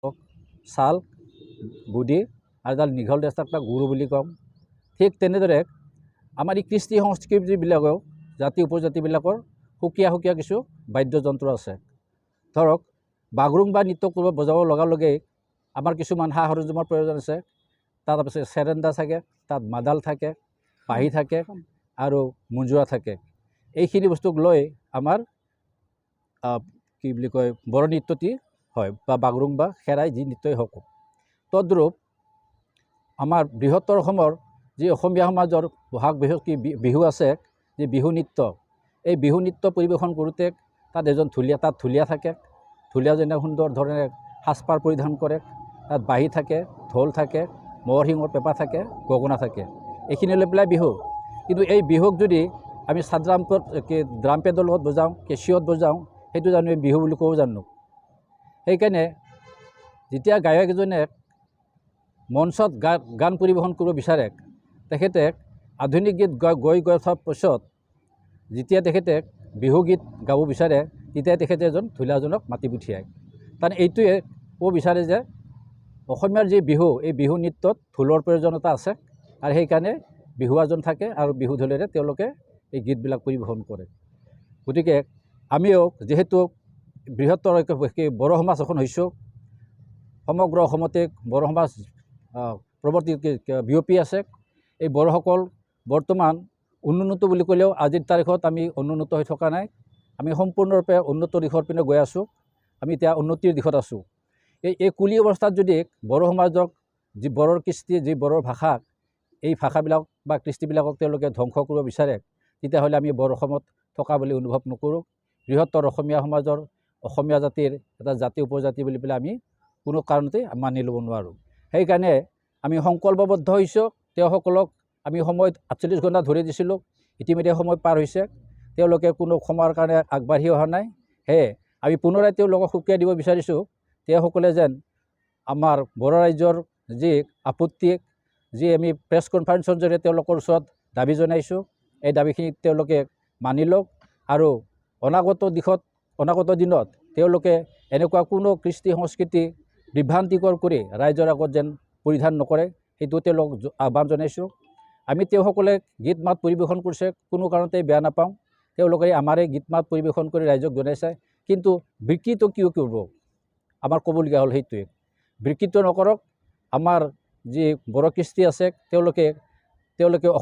ছাল বুডি আৰু এডাল দীঘল ড্ৰেছ তাক গুৰু বুলি কওঁ। ঠিক তেনেদৰে আমাৰ এই কৃষ্টি সংস্কৃতিবিলাকেও জাতি উপজাতিবিলাকৰ সুকীয়া সুকীয়া কিছু বাদ্যযন্ত্ৰ আছে। ধৰক বাগৰুম্বা নৃত্য কৰিব বজাব লগাৰ লগেই আমাৰ কিছুমান সা সৰঞ্জামৰ প্ৰয়োজন আছে। তাৰপিছত চেৰেণ্ডা থাকে, তাত মাদাল থাকে, পাহি থাকে আৰু মুজোৰা থাকে। এইখিনি বস্তুক লৈ আমাৰ কি বুলি কয় বড়ো নৃত্যটি হয় বা বাগৰুম্বা খেৰাই যি নৃত্যই হওক। তদ্ৰূপ আমাৰ বৃহত্তৰ অসমৰ যি অসমীয়া সমাজৰ বহাগ বিহু আছে, যি বিহু নৃত্য, এই বিহু নৃত্য পৰিৱেশন কৰোঁতে তাত এজন ঢুলীয়া থাকে। ঢুলীয়াজনে সুন্দৰ ধৰণে সাজপাৰ পৰিধান কৰে। তাত বাঁহী থাকে, ঢোল থাকে, মহৰ শিঙৰ পেঁপা থাকে, গগনা থাকে। এইখিনি লৈ পেলাই বিহু। কিন্তু এই বিহুক যদি আমি ড্ৰাম পেডৰ লগত বজাওঁ, কেচিঅ'ত বজাওঁ, সেইটো জানো এই বিহু বুলি ক'ব জানো? সেইকাৰণে যেতিয়া গায়ক এজনে মঞ্চত গান পৰিৱেশন কৰিব বিচাৰে, তেখেতে আধুনিক গীত গৈ উঠাৰ পিছত যেতিয়া তেখেতে বিহু গীত গাব বিচাৰে, তেতিয়া তেখেতে এজন ঢুলীয়াজনক মাতি পঠিয়ায়। কাৰণ এইটোৱে ক'ব বিচাৰে যে অসমীয়াৰ যি বিহু, এই বিহু নৃত্যত ঢোলৰ প্ৰয়োজনীয়তা আছে আৰু সেইকাৰণে বিহুৱাজন থাকে আৰু বিহু ঢোলেৰে তেওঁলোকে এই গীতবিলাক পৰিৱেশন কৰে। গতিকে আমিও যিহেতু বৃহত্তৰ বড়ো সমাজ এখন হৈছোঁ, সমগ্ৰ অসমতে বড়ো সমাজ বিয়পি আছে। এই বড়োসকল বৰ্তমান উন্নত বুলি ক'লেও আজিৰ তাৰিখত আমি উন্নত হৈ থকা নাই। আমি সম্পূৰ্ণৰূপে উন্নত দিশৰ পিনে গৈ আছোঁ। আমি এতিয়া উন্নতিৰ দিশত আছোঁ। এই কুলি অৱস্থাত যদি বড়ো সমাজক যি বড়োৰ কৃষ্টি, যি বড়োৰ ভাষা, এই ভাষাবিলাক বা কৃষ্টিবিলাকক তেওঁলোকে ধ্বংস কৰিব বিচাৰে, তেতিয়াহ'লে আমি বড়ো অসমত থকা বুলি অনুভৱ নকৰোঁ। বৃহত্তৰ অসমীয়া সমাজৰ অসমীয়া জাতিৰ এটা জাতি উপজাতি বুলি পেলাই আমি কোনো কাৰণতে মানি ল'ব নোৱাৰোঁ। সেইকাৰণে আমি সংকল্পবদ্ধ হৈছোঁ। তেওঁসকলক আমি সময়ত 48 ঘণ্টা ধৰি দিছিলোঁ, ইতিমধ্যে সময় পাৰ হৈছে। তেওঁলোকে কোনো সময়ৰ কাৰণে আগবাঢ়ি অহা নাই। সেয়ে আমি পুনৰাই তেওঁলোকক সুকীয়াই দিব বিচাৰিছোঁ। তেওঁসকলে যেন আমাৰ বড়ো ৰাইজৰ যি আপত্তি, যি আমি প্ৰেছ কনফাৰেন্সৰ জৰিয়তে তেওঁলোকৰ ওচৰত দাবী জনাইছোঁ, এই দাবীখিনি তেওঁলোকে মানি লওক আৰু অনাগত দিনত তেওঁলোকে এনেকুৱা কোনো কৃষ্টি সংস্কৃতি বিভ্ৰান্তিকৰ কৰি ৰাইজৰ আগত যেন পৰিধান নকৰে, সেইটো তেওঁলোকক আহ্বান জনাইছোঁ। আমি তেওঁসকলে গীত মাত পৰিৱেশন কৰিছে, কোনো কাৰণতে বেয়া নাপাওঁ। তেওঁলোকে আমাৰে গীত মাত পৰিৱেশন কৰি ৰাইজক জনাইছে। কিন্তু বিকৃত কিয় কৰিব? আমাৰ ক'বলগীয়া হ'ল সেইটোৱে, বিকৃত নকৰক। আমাৰ যি বড়ো কৃষ্টি আছে, তেওঁলোকে অসমীয়া